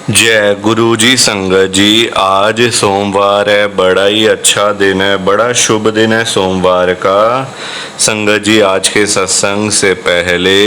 जय गुरु जी। संगत जी, आज सोमवार है, बड़ा ही अच्छा दिन है, बड़ा शुभ दिन है सोमवार का। संगत जी, आज के सत्संग से पहले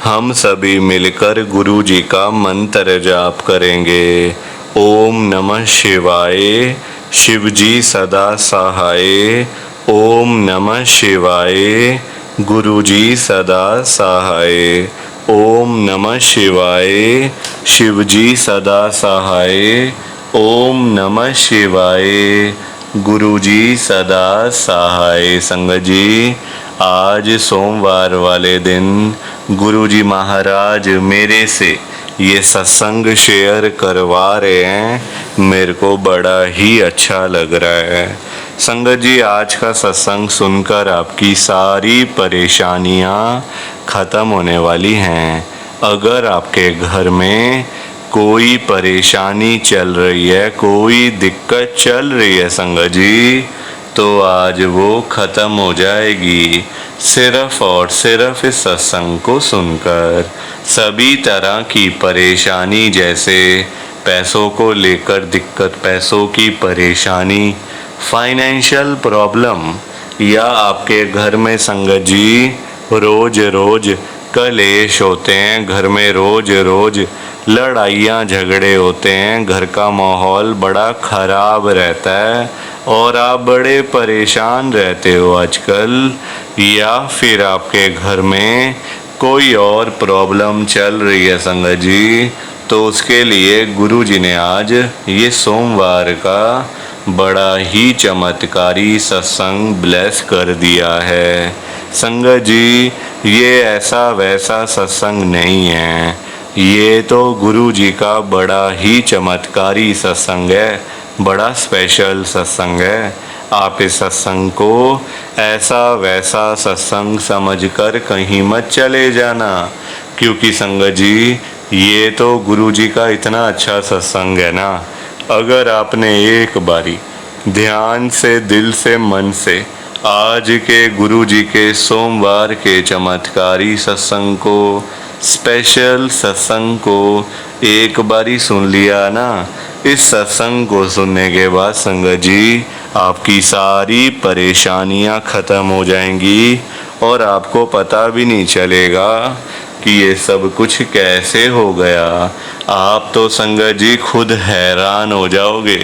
हम सभी मिलकर गुरु जी का मंत्र जाप करेंगे। ओम नमः शिवाय, शिव जी सदा सहाय। ओम नमः शिवाय, गुरु जी सदा सहाय। ओम नमः शिवाय, शिव जी सदा सहाय। ओम नमः शिवाय, गुरु जी सदा सहाय। संगत जी, आज सोमवार वाले दिन गुरु जी महाराज मेरे से ये सत्संग शेयर करवा रहे हैं, मेरे को बड़ा ही अच्छा लग रहा है। संगत जी, आज का सत्संग सुनकर आपकी सारी परेशानियां ख़त्म होने वाली हैं। अगर आपके घर में कोई परेशानी चल रही है, कोई दिक्कत चल रही है संगत जी, तो आज वो ख़त्म हो जाएगी सिर्फ और सिर्फ इस सत्संग को सुनकर। सभी तरह की परेशानी, जैसे पैसों को लेकर दिक्कत, पैसों की परेशानी, फाइनेंशियल प्रॉब्लम, या आपके घर में संगत जी रोज रोज कलेश होते हैं, घर में रोज रोज लड़ाइयाँ झगड़े होते हैं, घर का माहौल बड़ा ख़राब रहता है और आप बड़े परेशान रहते हो आजकल, या फिर आपके घर में कोई और प्रॉब्लम चल रही है संगत जी, तो उसके लिए गुरु जी ने आज ये सोमवार का बड़ा ही चमत्कारी सत्संग ब्लेस कर दिया है। संगत जी, ये ऐसा वैसा सत्संग नहीं है, ये तो गुरु जी का बड़ा ही चमत्कारी सत्संग है, बड़ा स्पेशल सत्संग है। आप इस सत्संग को ऐसा वैसा सत्संग समझकर कहीं मत चले जाना, क्योंकि संगत जी ये तो गुरु जी का इतना अच्छा सत्संग है ना, अगर आपने एक बारी ध्यान से, दिल से, मन से आज के गुरु जी के सोमवार के चमत्कारी सत्संग को, स्पेशल सत्संग को एक बारी सुन लिया ना, इस सत्संग को सुनने के बाद संगत जी आपकी सारी परेशानियां ख़त्म हो जाएंगी और आपको पता भी नहीं चलेगा कि ये सब कुछ कैसे हो गया। आप तो संगत जी खुद हैरान हो जाओगे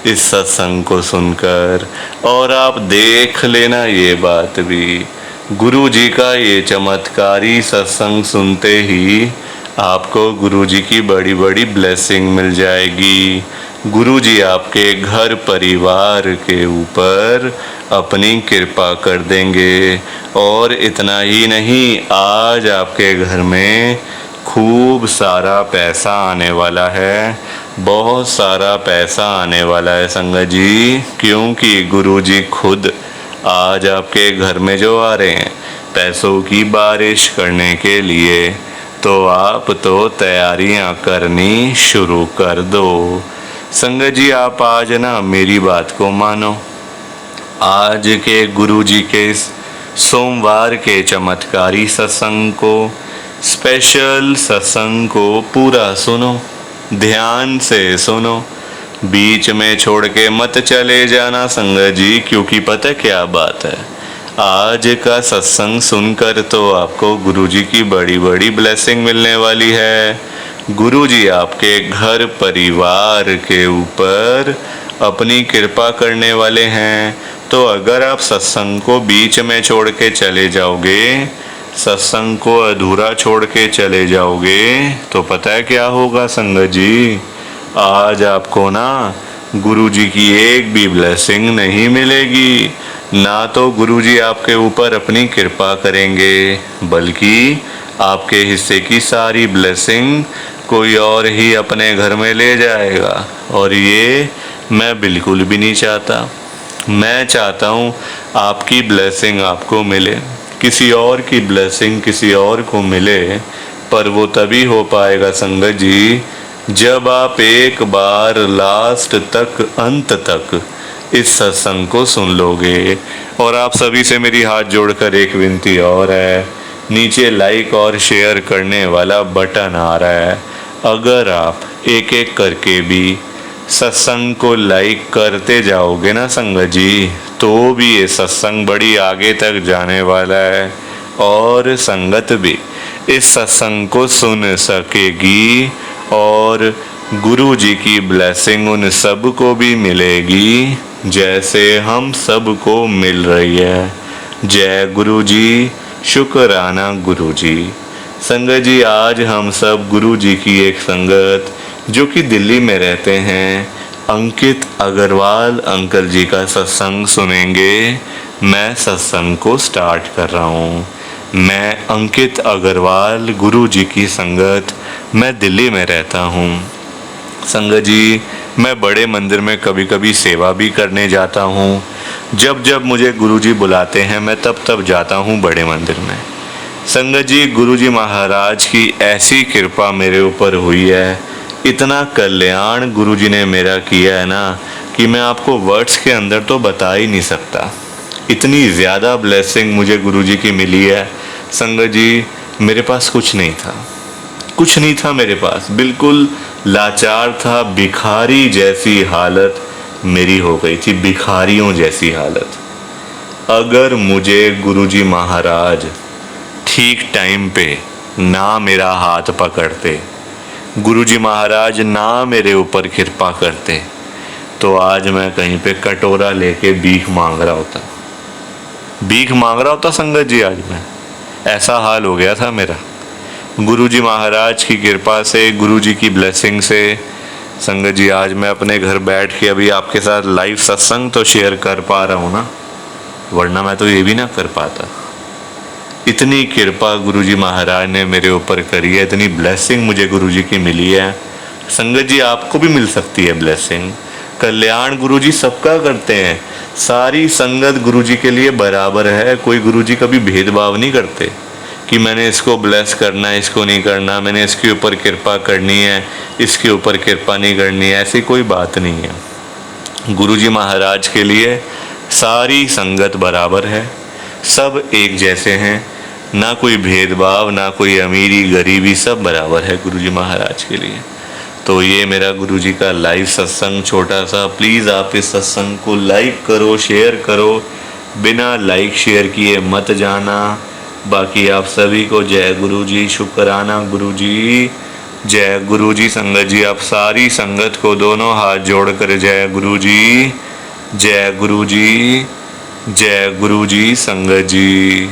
इस सत्संग को सुनकर। और आप देख लेना ये बात भी, गुरु जी का ये चमत्कारी सत्संग सुनते ही आपको गुरु जी की बड़ी बड़ी ब्लेसिंग मिल जाएगी। गुरु जी आपके घर परिवार के ऊपर अपनी कृपा कर देंगे। और इतना ही नहीं, आज आपके घर में खूब सारा पैसा आने वाला है, बहुत सारा पैसा आने वाला है संगत जी, क्योंकि गुरु जी खुद आज आपके घर में जो आ रहे हैं पैसों की बारिश करने के लिए, तो आप तो तैयारियां करनी शुरू कर दो। संगत जी, आप आज ना मेरी बात को मानो, आज के गुरु जी के सोमवार के चमत्कारी सत्संग को, स्पेशल सत्संग को पूरा सुनो, ध्यान से सुनो, बीच में छोड़ के मत चले जाना संगत जी, क्योंकि पता क्या बात है, आज का सत्संग सुनकर तो आपको गुरु जी की बड़ी बड़ी ब्लेसिंग मिलने वाली है। गुरु जी आपके घर परिवार के ऊपर अपनी कृपा करने वाले हैं। तो अगर आप सत्संग को बीच में छोड़ के चले जाओगे, सत्संग को अधूरा छोड़ के चले जाओगे, तो पता है क्या होगा संगत जी, आज आपको ना गुरु जी की एक भी ब्लेसिंग नहीं मिलेगी। ना तो गुरु जी आपके ऊपर अपनी कृपा करेंगे, बल्कि आपके हिस्से की सारी ब्लेसिंग कोई और ही अपने घर में ले जाएगा। और ये मैं बिल्कुल भी नहीं चाहता। मैं चाहता हूँ आपकी ब्लेसिंग आपको मिले, किसी और की ब्लेसिंग किसी और को मिले, पर वो तभी हो पाएगा संगत जी जब आप एक बार लास्ट तक, अंत तक इस सत्संग को सुन लोगे। और आप सभी से मेरी हाथ जोड़कर एक विनती और है, नीचे लाइक और शेयर करने वाला बटन आ रहा है, अगर आप एक एक करके भी सत्संग को लाइक करते जाओगे ना संगत जी, तो भी ये सत्संग बड़ी आगे तक जाने वाला है और संगत भी इस सत्संग को सुन सकेगी और गुरु जी की ब्लेसिंग उन सब को भी मिलेगी जैसे हम सब को मिल रही है। जय गुरु जी, शुक्राना गुरु जी। संगत जी, आज हम सब गुरु जी की एक संगत जो कि दिल्ली में रहते हैं, अंकित अग्रवाल अंकल जी का सत्संग सुनेंगे। मैं सत्संग को स्टार्ट कर रहा हूँ। मैं अंकित अग्रवाल, गुरु जी की संगत, मैं दिल्ली में रहता हूँ। संगत जी, मैं बड़े मंदिर में कभी कभी सेवा भी करने जाता हूँ। जब जब मुझे गुरु जी बुलाते हैं मैं तब तब जाता हूँ बड़े मंदिर में। संगत जी, गुरु जी महाराज की ऐसी कृपा मेरे ऊपर हुई है, इतना कल्याण गुरु जी ने मेरा किया है ना कि मैं आपको वर्ड्स के अंदर तो बता ही नहीं सकता। इतनी ज़्यादा ब्लेसिंग मुझे गुरु जी की मिली है। संगत जी, मेरे पास कुछ नहीं था, कुछ नहीं था मेरे पास, बिल्कुल लाचार था, भिखारी जैसी हालत मेरी हो गई थी, भिखारियों जैसी हालत। अगर मुझे गुरुजी महाराज ठीक टाइम पे ना मेरा हाथ पकड़ते, गुरुजी महाराज ना मेरे ऊपर कृपा करते, तो आज मैं कहीं पे कटोरा लेके भीख मांग रहा होता, भीख मांग रहा होता संगत जी। आज मैं, ऐसा हाल हो गया था मेरा। गुरुजी महाराज की कृपा से, गुरुजी की ब्लेसिंग से संगत जी आज मैं अपने घर बैठ के अभी आपके साथ लाइव सत्संग तो शेयर कर पा रहा हूँ ना, वरना मैं तो ये भी ना कर पाता। इतनी कृपा गुरुजी महाराज ने मेरे ऊपर करी है, इतनी ब्लेसिंग मुझे गुरुजी की मिली है। संगत जी, आपको भी मिल सकती है ब्लेसिंग। कल्याण गुरुजी सबका करते हैं, सारी संगत गुरुजी के लिए बराबर है। कोई गुरुजी कभी भेदभाव नहीं करते कि मैंने इसको ब्लेस करना है, इसको नहीं करना, मैंने इसके ऊपर कृपा करनी है, इसके ऊपर कृपा नहीं करनी है, ऐसी कोई बात नहीं है। गुरुजी महाराज के लिए सारी संगत बराबर है, सब एक जैसे हैं, ना कोई भेदभाव, ना कोई अमीरी गरीबी, सब बराबर है गुरुजी महाराज के लिए। तो ये मेरा गुरुजी का लाइव सत्संग छोटा सा, प्लीज़ आप इस सत्संग को लाइक करो, शेयर करो, बिना लाइक शेयर किए मत जाना। बाकी आप सभी को जय गुरु जी, शुक्राना गुरु जी, जय गुरु जी। संगत जी, आप सारी संगत को दोनों हाथ जोड़कर जय गुरु जी, जय गुरु जी, जय गुरु जी। संगत जी,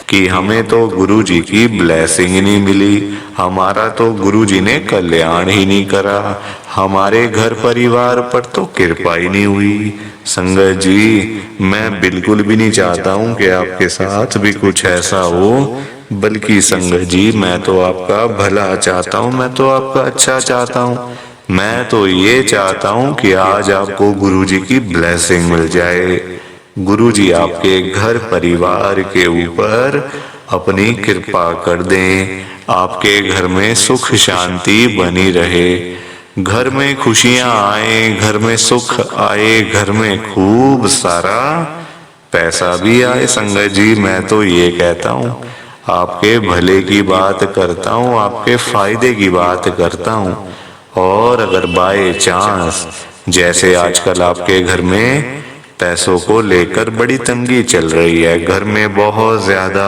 कि हमें तो गुरु जी की ब्लेसिंग ही नहीं मिली, हमारा तो गुरु जी ने कल्याण ही नहीं करा, हमारे घर परिवार पर तो कृपा ही नहीं हुई। संगत जी, मैं बिल्कुल भी नहीं चाहता हूँ कि आपके साथ भी कुछ ऐसा हो, बल्कि संगत जी मैं तो आपका भला चाहता हूँ, मैं तो आपका अच्छा चाहता हूँ। मैं तो ये चाहता हूँ कि आज आपको गुरु जी की ब्लेसिंग मिल जाए, गुरु जी आपके घर परिवार के ऊपर अपनी कृपा कर दें, आपके घर में सुख शांति बनी रहे, घर में खुशियां आए, घर में सुख आए, घर में खूब सारा पैसा भी आए। संगत जी, मैं तो ये कहता हूँ, आपके भले की बात करता हूँ, आपके फायदे की बात करता हूँ। और अगर बाय चांस जैसे आजकल आपके घर में पैसों को लेकर बड़ी तंगी चल रही है, घर में बहुत ज्यादा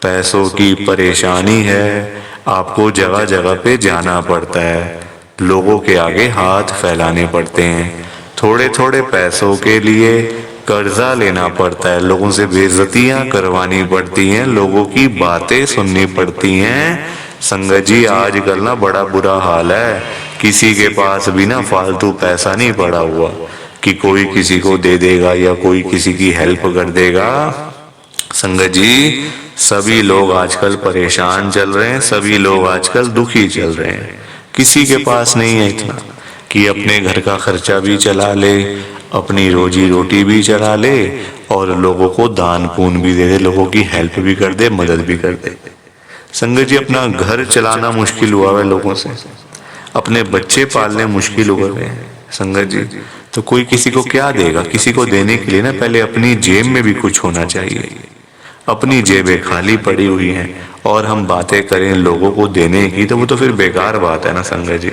पैसों की परेशानी है, आपको जगह जगह पे जाना पड़ता है, लोगों के आगे हाथ फैलाने पड़ते हैं, थोड़े थोड़े पैसों के लिए कर्जा लेना पड़ता है, लोगों से बेइज्जतियां करवानी पड़ती हैं, लोगों की बातें सुननी पड़ती हैं। संगत जी, आजकल ना बड़ा बुरा हाल है, किसी के पास भी ना फालतू पैसा नहीं पड़ा हुआ कि कोई किसी को दे देगा या कोई किसी की हेल्प कर देगा। संगत जी, सभी लोग आजकल परेशान चल रहे हैं, सभी लोग आजकल दुखी चल रहे हैं, किसी के पास नहीं है इतना कि अपने घर का खर्चा भी चला ले, अपनी रोजी रोटी भी चला ले और लोगों को दान पुण्य भी दे दे, लोगों की हेल्प भी कर दे, मदद भी कर दे। संगत जी, अपना घर चलाना मुश्किल हुआ है लोगों से, अपने बच्चे पालने मुश्किल हो गए हैं। संगत जी, तो कोई किसी को क्या देगा? किसी को देने के लिए ना पहले अपनी जेब में भी कुछ होना चाहिए। अपनी जेबें खाली पड़ी हुई हैं और हम बातें करें लोगों को देने की, तो वो तो फिर बेकार बात है ना संगत जी।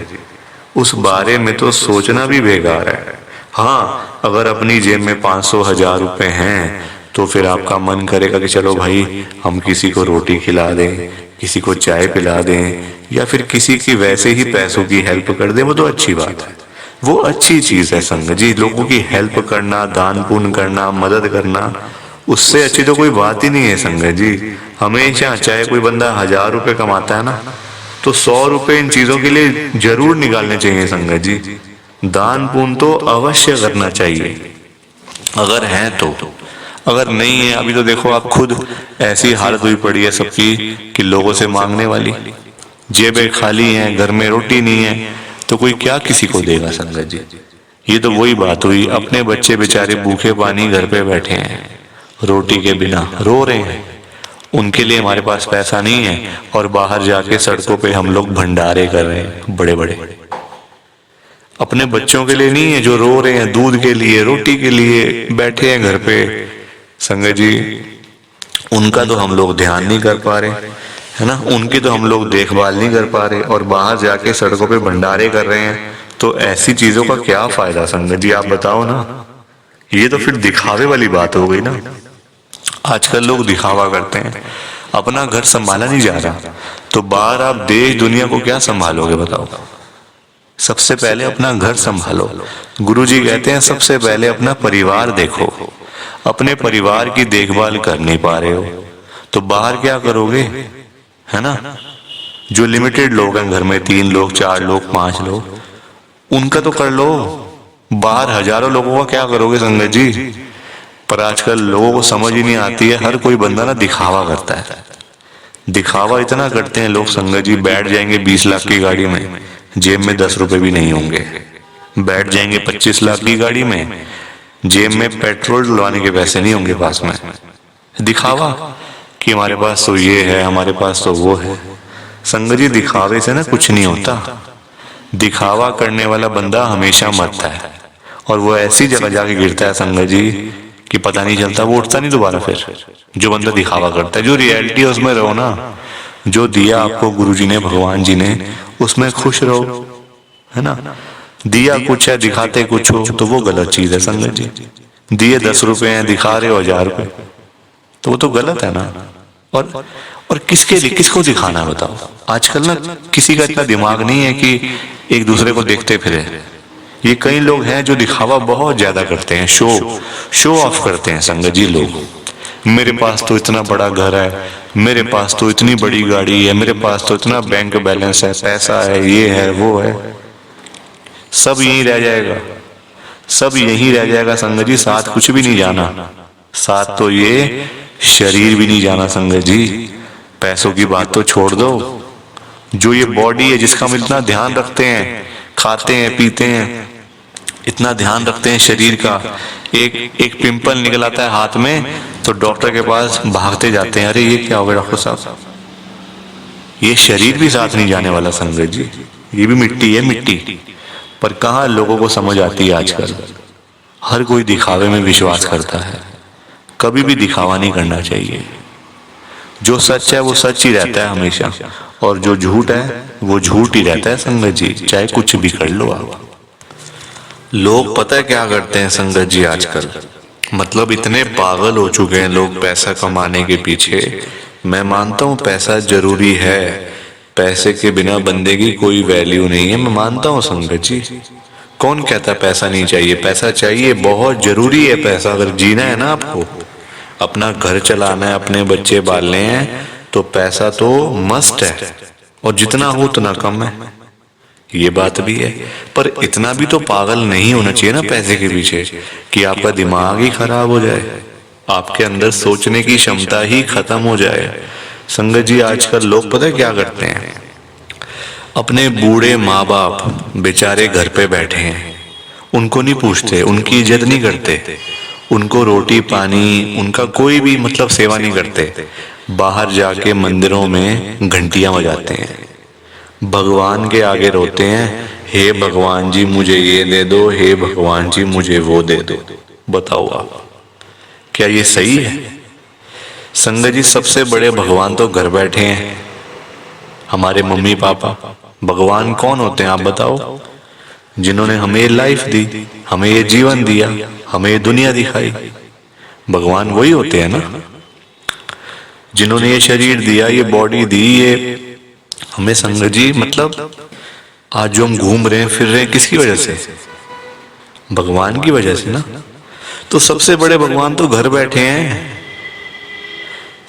उस बारे में तो सोचना भी बेकार है। हाँ, अगर अपनी जेब में 500 1000 रुपए हैं तो फिर आपका मन करेगा कि चलो भाई हम किसी को रोटी खिला दें, किसी को चाय पिला दें, या फिर किसी की वैसे ही पैसों की हेल्प कर दें, वो तो अच्छी बात है, वो अच्छी चीज है संगत जी। लोगों की हेल्प करना, दान पुण्य करना, मदद करना, उससे अच्छी तो कोई बात ही नहीं है संगत जी। हमेशा चाहे कोई बंदा 1000 रुपए कमाता है ना, तो 100 रुपए इन चीजों के लिए जरूर निकालने चाहिए संगत जी। दान पुण्य तो अवश्य करना चाहिए अगर है तो। अगर नहीं है, अभी तो देखो आप खुद, ऐसी हालत हुई पड़ी है सबकी कि लोगों से मांगने वाली, जेबें खाली हैं, घर में रोटी नहीं है, तो कोई क्या किसी को देगा संगत जी। ये तो वही बात हुई, अपने बच्चे बेचारे भूखे पानी घर पे बैठे हैं, रोटी के बिना रो रहे हैं, उनके लिए हमारे पास पैसा नहीं है, और बाहर जाके सड़कों पे हम लोग भंडारे कर रहे हैं बड़े बड़े। अपने बच्चों के लिए नहीं है जो रो रहे हैं, दूध के लिए, रोटी के लिए बैठे हैं घर पे संगत जी। उनका तो हम लोग ध्यान नहीं कर पा रहे, है ना, उनकी तो हम लोग देखभाल नहीं कर पा रहे, और बाहर जाके सड़कों पे भंडारे कर रहे हैं। तो ऐसी चीजों का क्या फायदा संगत जी, आप बताओ ना। ये तो फिर दिखावे वाली बात हो गई ना। आजकल लोग दिखावा करते हैं, अपना घर संभाला नहीं जा रहा, तो बाहर आप देश दुनिया को क्या संभालोगे बताओ। सबसे पहले अपना घर संभालो। गुरुजी कहते हैं सबसे पहले अपना परिवार देखो। अपने परिवार की देखभाल कर नहीं पा रहे हो तो बाहर क्या करोगे, है ना। जो लिमिटेड लोग हैं घर में, 3 लोग 4 लोग 5 लोग, उनका तो कर लो। बाहर हजारों लोगों का क्या करोगे संगत जी। पर आजकल लोगों को समझ ही नहीं आती है, हर कोई बंदा ना दिखावा करता है। दिखावा इतना करते हैं लोग संगत जी, बैठ जाएंगे 20 लाख की गाड़ी में, जेब में 10 रुपए भी नहीं होंगे। बैठ जाएंगे 25 लाख की गाड़ी में, जेब में पेट्रोल डलवाने के पैसे नहीं होंगे पास में। दिखावा कि हमारे पास तो ये है, हमारे पास तो वो है। संगत जी दिखावे से ना कुछ नहीं होता। दिखावा करने वाला बंदा हमेशा मरता है, और वो ऐसी जगह जाके गिरता है संगत जी कि पता नहीं चलता, वो उठता नहीं दोबारा फिर। जो बंदा दिखावा करता है, जो रियलिटी है उसमें रहो ना। जो दिया आपको गुरुजी ने, भगवान जी ने, उसमें खुश रहो, है ना। दिया कुछ है, दिखाते कुछ हो, तो वो गलत चीज है संगत जी। दिए 10 रुपए हैं, दिखा रहे हो 1000 रुपए, तो वो तो गलत है ना। और किसके लिए, किसको दिखाना है बताओ। आजकल ना किसी का इतना दिमाग नहीं है कि एक दूसरे को देखते फिरे। ये कई लोग हैं जो दिखावा बहुत ज्यादा करते हैं, शो ऑफ करते हैं संगत जी लोग। मेरे पास तो इतना बड़ा घर है, मेरे पास तो इतनी बड़ी गाड़ी है, मेरे पास तो इतना बैंक बैलेंस है, पैसा है, ये है वो है। सब यहीं रह जाएगा, सब यहीं रह जाएगा संगत जी। साथ कुछ भी नहीं जाना, साथ तो ये शरीर भी नहीं जाना संगत जी। पैसों की बात तो छोड़ दो, जो ये बॉडी है जिसका हम इतना ध्यान रखते हैं, खाते हैं पीते हैं, इतना ध्यान रखते हैं शरीर का, एक पिंपल निकल आता है हाथ में तो डॉक्टर के पास भागते जाते हैं, अरे ये क्या हो गया डॉक्टर साहब। ये शरीर भी साथ नहीं जाने वाला संगत जी, ये भी मिट्टी है, मिट्टी। पर कहाँ लोगों को समझ आती है आजकल। हर कोई दिखावे में विश्वास करता है, कभी भी दिखावा नहीं करना चाहिए। जो सच है वो सच ही रहता है हमेशा, और जो झूठ है वो झूठ ही रहता है संगत जी, चाहे कुछ भी कर लो आप। लोग पता है क्या करते हैं संगत जी आजकल, मतलब इतने पागल हो चुके हैं लोग पैसा कमाने के पीछे। मैं मानता हूँ पैसा जरूरी है, पैसे के बिना बंदे की कोई वैल्यू नहीं है, मैं मानता हूँ संगत जी। कौन कहता पैसा नहीं चाहिए, पैसा चाहिए, बहुत जरूरी है पैसा। अगर जीना है ना आपको, अपना घर चलाना है, अपने बच्चे पालने हैं, तो पैसा तो मस्ट है, और जितना हो उतना कम है, ये बात भी है। पर इतना भी तो पागल नहीं होना चाहिए ना पैसे के पीछे कि आपका दिमाग ही खराब हो जाए, आपके अंदर सोचने की क्षमता ही खत्म हो जाए। संगत जी आजकल लोग पता है क्या करते हैं, अपने बूढ़े माँ बाप बेचारे घर पे बैठे हैं, उनको नहीं पूछते, उनकी इज्जत नहीं करते, उनको रोटी पानी, उनका कोई भी मतलब सेवा नहीं करते। बाहर जाके मंदिरों में घंटियां बजाते हैं, भगवान के आगे रोते हैं, हे भगवान जी मुझे ये दे दो, हे भगवान जी मुझे वो दे दो। बताओ आप, क्या ये सही है? संगत जी सबसे बड़े भगवान तो घर बैठे हैं, हमारे मम्मी पापा। भगवान कौन होते हैं आप बताओ? जिन्होंने हमें ये लाइफ दी, हमें ये जीवन दिया, हमें ये दुनिया दिखाई। भगवान वही होते हैं ना, जिन्होंने ये शरीर दिया, ये बॉडी दी, ये हमें। संगत जी मतलब आज जो हम घूम रहे हैं फिर रहे हैं किसकी वजह से? भगवान की वजह से ना। तो सबसे बड़े भगवान तो घर बैठे हैं।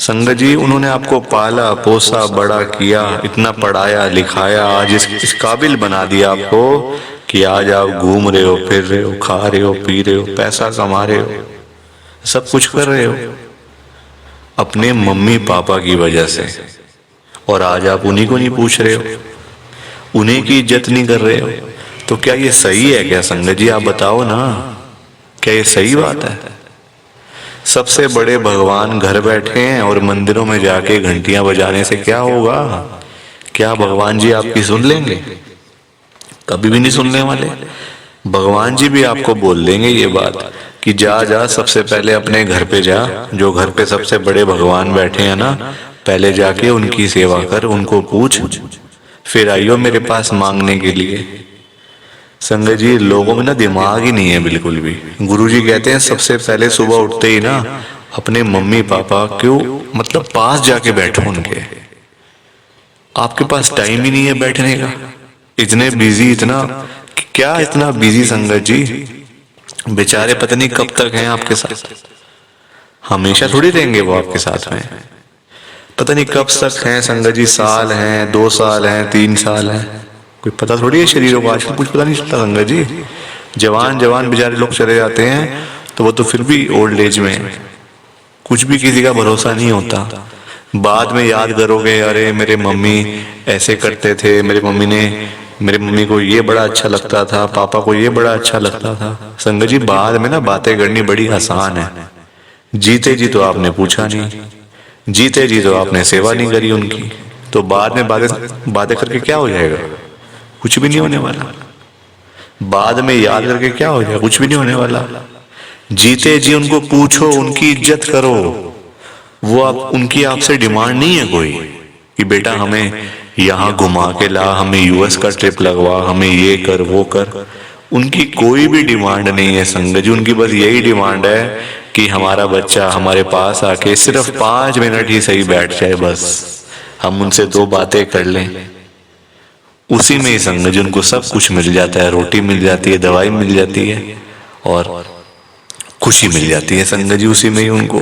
संगत जी उन्होंने आपको पाला पोसा बड़ा किया, इतना पढ़ाया लिखाया, आज इस काबिल बना दिया आपको कि आज आप घूम रहे हो, फिर रहे हो, खा रहे हो, पी रहे हो, पैसा कमा रहे हो, सब कुछ कर रहे हो अपने मम्मी पापा की वजह से। और आज आप उन्हीं को नहीं पूछ रहे हो, उन्हीं की इज्जत नहीं कर रहे हो। तो क्या ये सही है क्या संगत जी? आप बताओ ना, क्या ये सही बात है? सबसे बड़े भगवान घर बैठे हैं और मंदिरों में जाके घंटियां बजाने से क्या होगा? क्या भगवान जी आपकी सुन लेंगे? कभी भी नहीं सुनने वाले। भगवान जी भी आपको बोल देंगे ये बात कि जा जा सबसे पहले अपने घर पे जा, जो घर पे सबसे बड़े भगवान बैठे हैं ना, पहले जाके उनकी सेवा कर, उनको पूछ, फिर आइयो मेरे पास मांगने के लिए। संगत जी लोगों में ना दिमाग ही नहीं है बिल्कुल भी। गुरुजी कहते हैं सबसे पहले सुबह उठते ही ना अपने मम्मी पापा क्यों मतलब पास जाके बैठो उनके। आपके पास टाइम ही नहीं है बैठने का, इतने बिजी, इतना क्या इतना बिजी संगत जी। बेचारे पता नहीं कब तक हैं आपके साथ, हमेशा थोड़ी रहेंगे वो आपके साथ में। पता नहीं कब तक हैं संगत जी, साल हैं, 2 साल हैं, 3 साल हैं, कोई पता थोड़ी है शरीरों को। आजकल कुछ पता नहीं चलता संगत जी। जवान जवान बेचारे लोग चले जाते हैं तो वो तो फिर भी ओल्ड एज में, कुछ भी किसी का भरोसा नहीं होता। बाद में याद करोगे अरे मेरे मम्मी ऐसे करते थे, मेरे मम्मी को ये बड़ा अच्छा लगता था, पापा को ये बड़ा अच्छा लगता था। संगत जी बाद में ना बातें करनी बड़ी आसान है, जीते जी तो आपने पूछा नहीं, जीते जी तो आपने सेवा नहीं करी उनकी, तो बाद में बातें करके क्या हो जाएगा? कुछ भी नहीं होने वाला। बाद में याद करके क्या हो जाएगा? कुछ भी नहीं होने वाला। जीते जी उनको पूछो, उनकी इज्जत करो। वो आप उनकी आपसे डिमांड नहीं है कोई कि बेटा हमें यहाँ घुमा के ला, हमें यूएस का ट्रिप लगवा, हमें ये कर वो कर। उनकी कोई भी डिमांड नहीं है संगत जी। उनकी बस यही डिमांड है कि हमारा बच्चा हमारे पास आके सिर्फ 5 मिनट ही सही बैठ जाए, बस हम उनसे 2 बातें कर लें। उसी में ही संगत जी उनको सब कुछ मिल जाता है, रोटी मिल जाती है, दवाई मिल जाती है और खुशी मिल जाती है संगत जी उसी में ही उनको।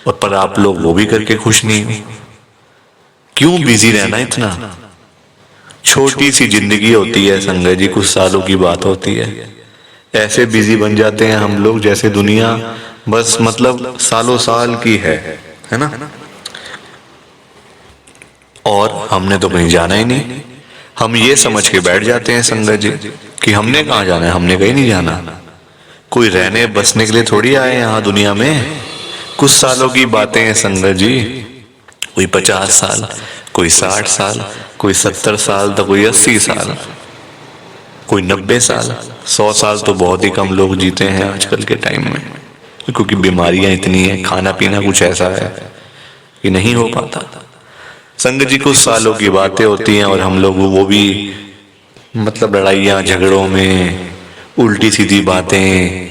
और पर आप लोग वो भी करके खुश नहीं हो। क्यों बिजी रहना इतना? छोटी सी जिंदगी होती है संगत जी, कुछ सालों की बात होती है। ऐसे बिजी बन जाते हैं हम लोग जैसे दुनिया बस मतलब सालों साल की है ना। और हमने तो कहीं जाना ही नहीं। हम ये समझ के बैठ जाते हैं संगत जी कि हमने कहाँ जाना है, हमने कहीं नहीं जाना। कोई रहने बसने के लिए थोड़ी आए यहाँ दुनिया में। कुछ सालों की बातें हैं संगत जी, कोई 50 साल, कोई 60 साल, कोई 70 साल, तो कोई 80 साल, कोई 90 साल। 100 साल तो बहुत ही कम लोग जीते हैं आजकल के टाइम में, क्योंकि बीमारियां इतनी हैं, खाना पीना कुछ ऐसा है कि नहीं हो पाता। संगत जी कुछ सालों की बातें होती हैं और हम लोग वो भी मतलब लड़ाइयाँ झगड़ों में, उल्टी सीधी बातें,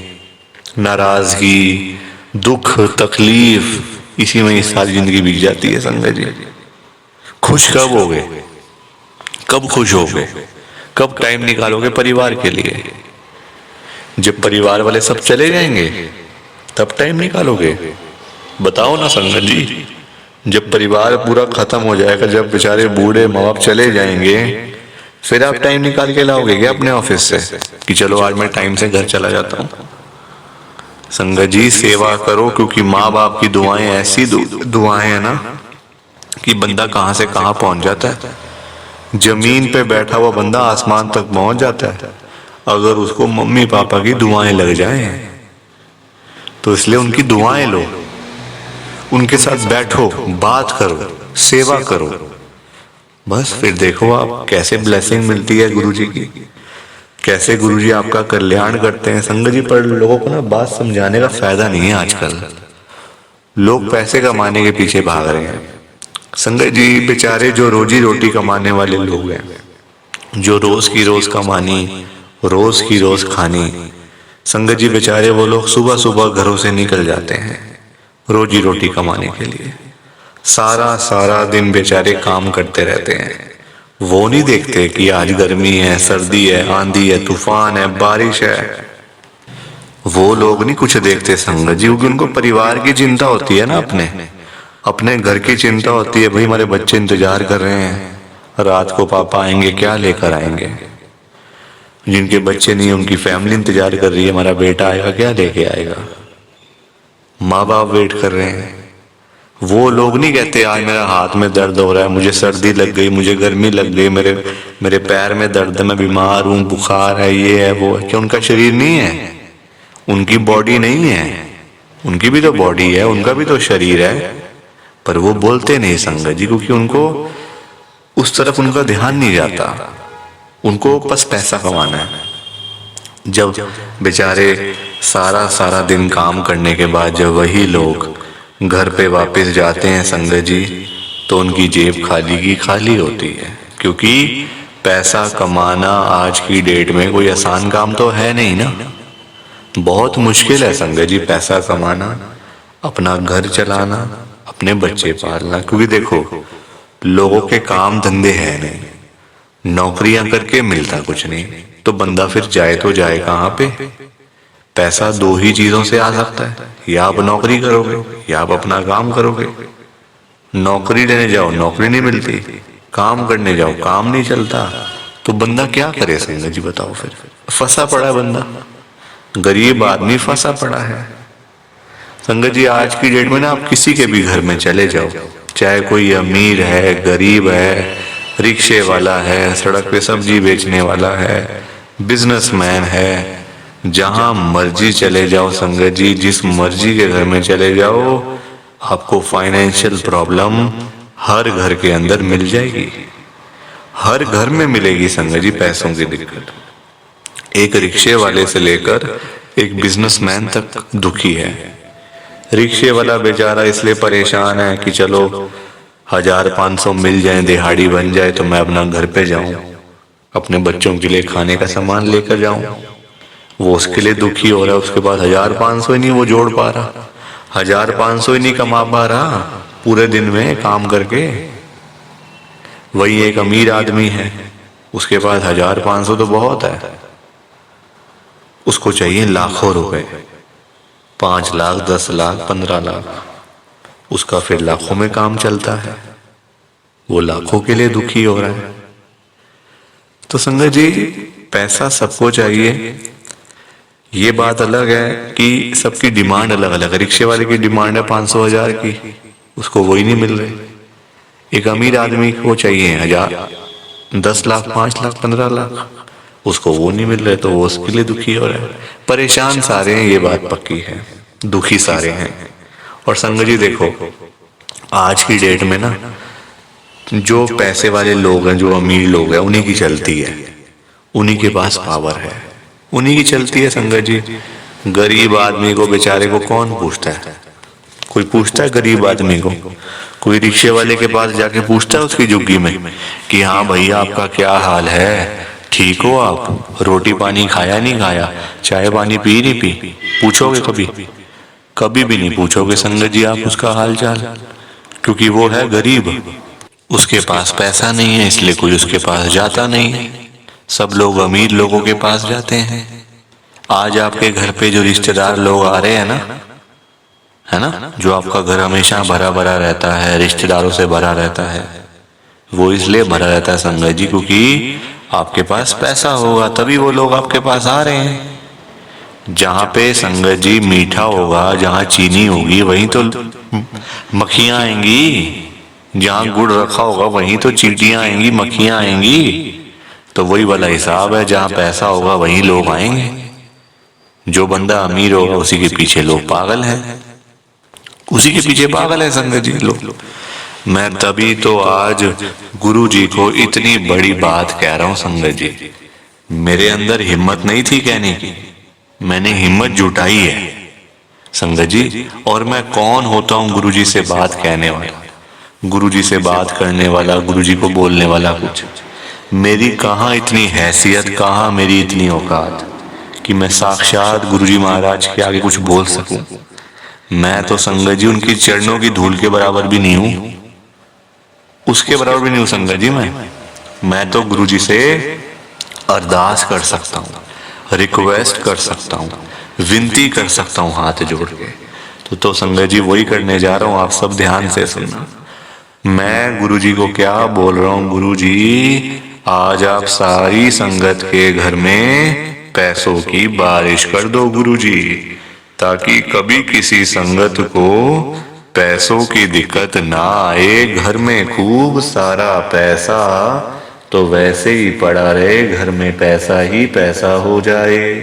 नाराजगी, दुख तकलीफ, इसी में सारी जिंदगी बीत जाती है संगत जी। खुश कब होगे? कब खुश होगे? कब टाइम निकालोगे परिवार के लिए? जब परिवार वाले सब चले जाएंगे तब टाइम निकालोगे? बताओ ना संगत जी। जब परिवार पूरा खत्म हो जाएगा, जब बेचारे बूढ़े माँ बाप चले जाएंगे, फिर आप टाइम निकाल के लाओगे क्या अपने ऑफिस से कि चलो आज मैं टाइम से घर चला जाता हूँ? संगत जी सेवा करो, क्योंकि माँ बाप की दुआएं ऐसी दुआएं है ना कि बंदा कहाँ से कहाँ पहुंच जाता है। जमीन पे बैठा हुआ बंदा आसमान तक पहुंच जाता है अगर उसको मम्मी पापा की दुआएं लग जाएं। तो इसलिए उनकी दुआएं लो, उनके साथ बैठो, बात करो, सेवा करो, बस फिर देखो आप कैसे ब्लेसिंग मिलती है गुरुजी की, कैसे गुरुजी आपका कल्याण करते हैं संगत जी। पर लोगों को ना बात समझाने का फायदा नहीं है आजकल। लोग पैसे कमाने के पीछे भाग रहे हैं। संगत जी बेचारे जो रोजी रोटी कमाने वाले लोग हैं, जो रोज की रोज कमानी, रोज की रोज खानी, संगत जी बेचारे वो लोग सुबह सुबह घरों से निकल जाते हैं रोजी रोटी कमाने के लिए। सारा सारा दिन बेचारे काम करते रहते हैं। वो नहीं देखते कि आज गर्मी है, सर्दी है, आंधी है, तूफान है, बारिश है। वो लोग नहीं कुछ देखते संगत जी, क्योंकि उनको परिवार की चिंता होती है ना, अपने घर की चिंता होती है। भाई हमारे बच्चे इंतजार कर रहे हैं, रात को पापा आएंगे, क्या लेकर आएंगे। जिनके बच्चे नहीं, उनकी फैमिली इंतजार कर रही है, हमारा बेटा आएगा, क्या लेके आएगा। माँ बाप वेट कर रहे हैं। वो लोग नहीं कहते आज मेरा हाथ में दर्द हो रहा है, मुझे सर्दी लग गई, मुझे गर्मी लग गई, मेरे पैर में दर्द है, मैं बीमार हूँ, बुखार है, ये है वो है। क्या उनका शरीर नहीं है? उनकी बॉडी नहीं है? उनकी भी तो बॉडी है, उनका भी तो शरीर है, पर वो बोलते नहीं संगत जी, क्योंकि उनको उस तरफ उनका ध्यान नहीं जाता। उनको बस पैसा कमाना है। जब बेचारे सारा सारा दिन काम करने के बाद जब वही लोग घर पे वापस जाते हैं संगत जी, तो उनकी जेब खाली की खाली होती है। क्योंकि पैसा कमाना आज की डेट में कोई आसान काम तो है नहीं ना, बहुत मुश्किल है संगत जी पैसा कमाना, अपना घर चलाना, अपने बच्चे पालना। क्योंकि देखो लोगों के काम धंधे है नहीं, नौकरियां करके मिलता कुछ नहीं, तो बंदा फिर जाए तो जाए कहाँ पे। पैसा दो ही चीजों से आ सकता है, या आप नौकरी करोगे या आप अपना काम करोगे। नौकरी लेने जाओ नौकरी नहीं मिलती, काम करने जाओ काम नहीं चलता, तो बंदा क्या करे संगत जी बताओ। फिर फंसा पड़ा है बंदा, गरीब आदमी फंसा पड़ा है संगत जी। आज की डेट में ना आप किसी के भी घर में चले जाओ, चाहे कोई अमीर है, गरीब है, रिक्शे वाला है, सड़क पे सब्जी बेचने वाला है, बिजनेसमैन है, जहां मर्जी चले जाओ संगत जी, जिस मर्जी के घर में चले जाओ, आपको फाइनेंशियल प्रॉब्लम हर घर के अंदर मिल जाएगी। हर घर में मिलेगी संगत जी पैसों की दिक्कत। एक रिक्शे वाले से लेकर एक बिजनेसमैन तक दुखी है। रिक्शे वाला बेचारा इसलिए परेशान है कि चलो 1500 मिल जाए, दिहाड़ी बन जाए, तो मैं अपना घर पे जाऊं, अपने बच्चों के लिए खाने का सामान लेकर जाऊं। वो उसके लिए दुखी हो रहा है, उसके पास 1500 ही नहीं वो जोड़ पा रहा, 1500 ही नहीं कमा पा रहा पूरे दिन में काम करके। वही एक अमीर आदमी है, उसके पास 1500 तो बहुत है, उसको चाहिए लाखों रुपए, 5 लाख, 10 लाख, 15 लाख, उसका फिर लाखों में काम चलता है, वो लाखों के लिए दुखी हो रहा है। तो संगत जी पैसा सबको चाहिए, ये बात अलग है कि सबकी डिमांड अलग अलग है। रिक्शे वाले की डिमांड है 500 हजार की, उसको वही नहीं मिल रही। एक अमीर आदमी को चाहिए 1000, 10 लाख, 5 लाख, 15 लाख, उसको वो नहीं मिल रहे, तो वो उसके लिए दुखी हो रहा है। परेशान सारे हैं, ये बात पक्की है, दुखी सारे हैं। और संगत जी देखो आज की डेट में ना जो पैसे वाले लोग हैं, जो अमीर लोग हैं, उन्हीं की चलती है, उन्हीं के पास पावर है, उन्हीं की चलती है संगत जी। गरीब आदमी को बेचारे को कौन पूछता है? कोई पूछता है गरीब आदमी को? कोई रिक्शे वाले के पास जाके पूछता है उसकी झुग्गी में कि हाँ भैया आपका क्या हाल है, ठीक हो आप, रोटी पानी खाया नहीं खाया, चाय पानी पी नहीं पी? पूछोगे कभी? कभी भी नहीं पूछोगे संगत जी आप उसका हाल चाल, क्योंकि वो है गरीब, उसके पास पैसा नहीं है, इसलिए कोई उसके पास जाता नहीं है। सब लोग अमीर लोगों के पास जाते हैं। आज आपके घर पे जो रिश्तेदार लोग आ रहे हैं ना, है ना, जो आपका घर हमेशा भरा भरा रहता है, रिश्तेदारों से भरा रहता है, वो इसलिए भरा रहता है संगत जी क्योंकि आपके पास पैसा होगा, तभी वो लोग आपके पास आ रहे हैं। जहाँ पे संगत जी मीठा होगा, जहाँ चीनी होगी, वहीं तो मक्खियां आएंगी। जहाँ गुड़ रखा होगा वहीं तो चींटियां आएंगी, मक्खियां आएंगी। तो वही वाला हिसाब है, जहाँ पैसा होगा वहीं लोग आएंगे। जो बंदा अमीर होगा उसी के पीछे लोग पागल हैं, उसी के पीछे पागल है संगत जी लोग। मैं तभी तो आज गुरु जी को इतनी बड़ी बात कह रहा हूँ संगत जी। मेरे अंदर हिम्मत नहीं थी कहने की, मैंने हिम्मत जुटाई है। संगत जी, और मैं कौन होता हूँ गुरुजी से बात कहने वाला, गुरुजी से बात करने वाला, गुरुजी को बोलने वाला कुछ। मेरी कहाँ इतनी हैसियत, कहाँ मेरी इतनी औकात कि मैं साक्षात गुरुजी महाराज के आगे कुछ बोल सकूं। मैं तो संगत जी उनकी चरणों की धूल के बराबर भी नहीं हूं, उसके बराबर भी नहीं हूं संगत जी। मैं तो गुरुजी से अरदास कर सकता हूँ, रिक्वेस्ट कर सकता हूँ, विनती कर सकता हूँ हाथ जोड़ के। तो संगत जी वही करने जा रहा हूँ, आप सब ध्यान से सुनना। मैं गुरुजी को क्या बोल रहा हूँ, गुरुजी आज आप सारी संगत के घर में पैसों की बारिश कर दो गुरुजी, ताकि कभी किसी संगत को पैसों की दिक्कत ना आए। घर में खूब सारा पैसा तो वैसे ही पड़ा रहे, घर में पैसा ही पैसा हो जाए।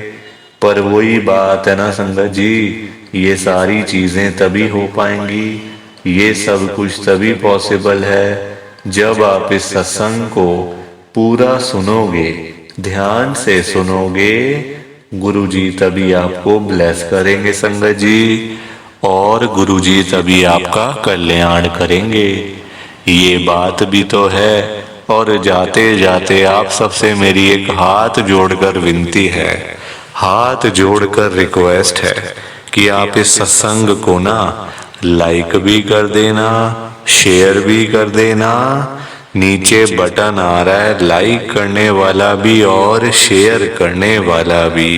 पर वही बात है ना संगत जी, ये सारी चीजें तभी हो पाएंगी, ये सब कुछ तभी पॉसिबल है जब आप इस सत्संग को पूरा सुनोगे, ध्यान से सुनोगे। गुरुजी तभी आपको ब्लेस करेंगे संगत जी, और गुरुजी तभी आपका कल्याण करेंगे। ये बात भी तो है। और जाते जाते आप सबसे मेरी एक हाथ जोड़कर विनती है, हाथ जोड़कर रिक्वेस्ट है कि आप इस सत्संग को ना लाइक भी कर देना, शेयर भी कर देना। नीचे बटन आ रहा है लाइक करने वाला भी और शेयर करने वाला भी।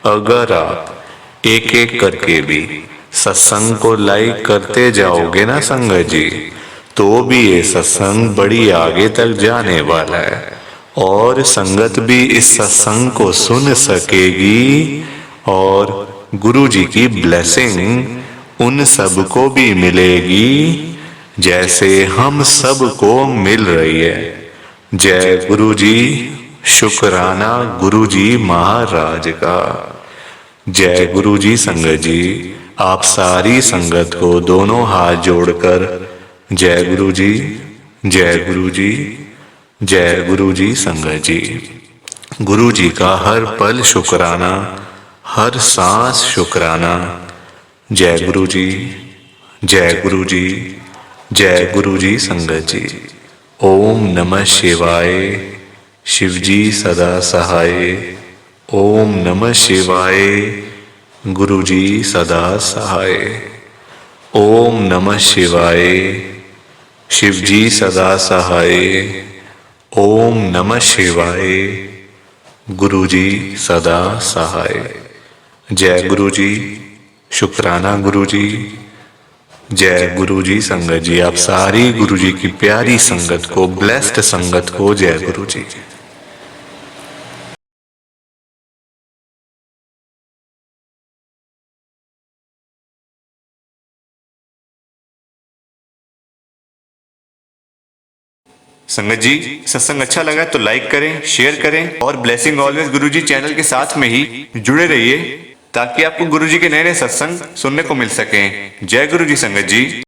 अगर आप एक एक करके भी सत्संग को लाइक करते जाओगे ना संगत जी, तो भी ये सत्संग बड़ी आगे तक जाने वाला है, और संगत भी इस सत्संग को सुन सकेगी, और गुरुजी की ब्लेसिंग उन सबको भी मिलेगी जैसे हम सबको मिल रही है। जय गुरुजी, शुक्राना गुरुजी महाराज का। जय गुरुजी संगत जी, आप सारी संगत को दोनों हाथ जोड़कर जय गुरुजी, जय गुरुजी, जय गुरुजी संगत जी। गुरुजी का हर पल शुक्राना, हर सांस शुक्राना। जय गुरुजी, जय गुरुजी, जय गुरुजी संगत जी। ओम नमः शिवाय, शिवजी सदा सहाय। ओम नमः शिवाय, गुरुजी सदा सहाय। ओम नमः शिवाय, शिवजी सदा सहाय। ओम नमः शिवाय, गुरुजी सदा सहाय। जय गुरुजी, शुक्राना गुरुजी, जय गुरुजी संगत जी। आप सारी गुरुजी की प्यारी संगत को, ब्लेस्ड संगत को जय गुरुजी। संगत जी, सत्संग अच्छा लगा तो लाइक करें, शेयर करें, और ब्लेसिंग ऑलवेज गुरुजी चैनल के साथ में ही जुड़े रहिए, ताकि आपको गुरुजी के नए नए सत्संग सुनने को मिल सकें। जय गुरुजी संगत जी।